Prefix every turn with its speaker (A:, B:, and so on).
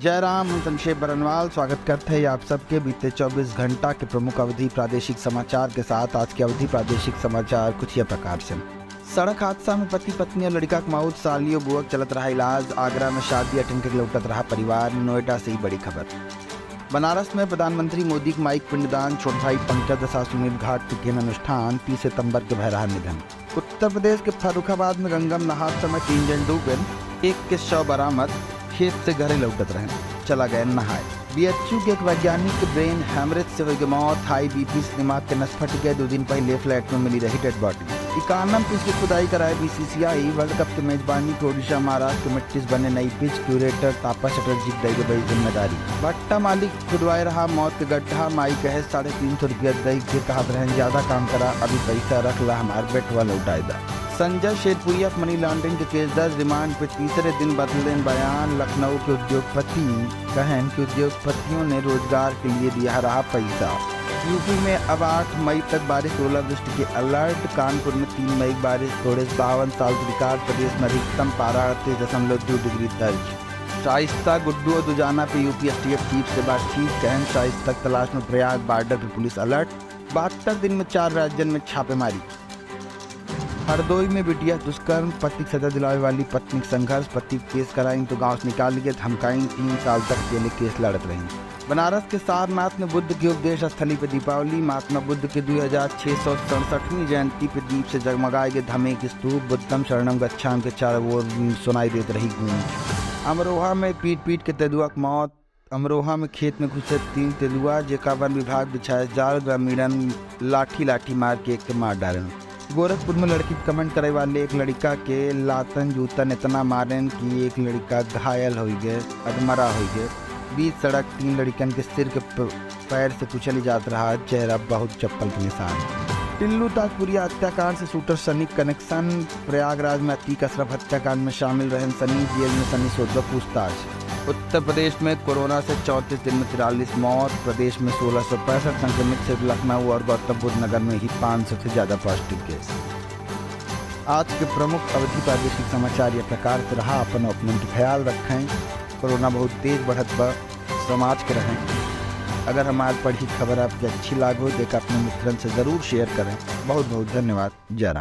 A: जय राम, हम संक्षेप बरनवाल स्वागत करते हैं आप सबके बीते 24 घंटा के प्रमुख अवधि प्रादेशिक समाचार के साथ। आज के अवधि प्रादेशिक समाचार कुछ यह प्रकार से। सड़क हादसा में पति पत्नी और लड़का की मौत, सालियों बुअक चलत रहा इलाज। आगरा में शादी अटेंड करके लौटत रहा परिवार। नोएडा से ही बड़ी खबर। बनारस में प्रधानमंत्री मोदी के माइक पिंडदान, छोट भाई पंकज दशाश्वमेध घाट के केन अनुष्ठान। 30 सितंबर के भय रहा निधन। उत्तर प्रदेश के फर्रुखाबाद में गंगा में नहाते समय 3 जन डूबे, एक के शव बरामद। खेत से घरे लौटत रहे, चला गए नहाए। बीएचयू के एक वैज्ञानिक के ब्रेन हैमरेज से हुई मौत। हाई बीपी से दिमाग के नस फट गए। 2 दिन पहले फ्लैट में मिली रही डेड बॉडी। 51 पिच की खुदाई कराए बीसीसीआई। वर्ल्ड कप की मेजबानी को ओडिशा महाराष्ट्र के मिट्टी से बने नई पिच। क्यूरेटर तापा चटर्जी की दी गई जिम्मेदारी। भट्टा मालिक खुदवाए रहा मौत के गड्ढा। माई कहे 350 रुपया दई के कहा रहन, ज्यादा काम करा, अभी पैसा रख ला, हमारे बेटवा लौटाएगा। संजय शेरपुरिया मनी लॉन्ड्रिंग के केस दर्ज। रिमांड पे तीसरे दिन बदले बयान। लखनऊ के उद्योगपति कहन कि उद्योगपतियों ने रोजगार के लिए दिया रहा पैसा। यूपी में अब 8 मई तक बारिश, ओलावृष्टि के अलर्ट। कानपुर में 3 मई बारिश, थोड़े 52 साल से रिकॉर्ड। प्रदेश में अधिकतम पारा 38.2 डिग्री दर्ज। शाइस्ता गुड्डू और दुजाना पे यूपी एसटीएफ चीफ से बातचीत। कहन शाइस्ता तलाश में प्रयाग बॉर्डर पर पुलिस अलर्ट। 72 दिन में 4 राज्यों में छापेमारी। हरदोई में बिटिया दुष्कर्म, पति की सजा दिलाने वाली पत्नी संघर्ष। पति केस कराई तो गांव से निकाल के धमकाई। 3 साल तक जेल केस लड़त रही। बनारस के सारनाथ में बुद्ध की उपदेश स्थली पर दीपावली। महात्मा बुद्ध के 2667वीं जयंती पर दीप से जगमगाए गए धमेक स्तूप। बुद्धम शरणम गच्छाम के चारों ओर सुनाई देती रही गूंज। अमरोहा में पीट के तेंदुआ की मौत। अमरोहा में खेत में घुसे 3 तेंदुआ, जेका वन विभाग बिछाया जाल। ग्रामीणन लाठी मार के एक के मार डालन। गोरखपुर में लड़की कमेंट करे वाले एक लड़का के लातन जूतन इतना मारन कि एक लड़का घायल हो गए, अधमरा हो गए। बीच सड़क 3 लड़कियन के सिर के पैर से कुचली जात रहा, चेहरा बहुत चप्पल के निशान। टिल्लू ताजपुरिया हत्याकांड से शूटर सनी कनेक्शन। प्रयागराज में अतीक अशरफ हत्याकांड में शामिल रहे सनी। जेल में सनी सोचा पूछताछ। उत्तर प्रदेश में कोरोना से 34 दिन में 43 मौत। प्रदेश में 1665 संक्रमित, सिर्फ लखनऊ और गौतम बुद्ध नगर में ही 500 से ज़्यादा पॉजिटिव केस। आज के प्रमुख अवधि प्रादेशिक समाचार यह प्रकार से रहा। अपन ख्याल रखें। कोरोना बहुत तेज बढ़त बा, समाज के रहें। अगर हमारी पढ़ी खबर आपकी अच्छी लागो, देखा अपने मित्रन से ज़रूर शेयर करें। बहुत बहुत धन्यवाद। जय राम।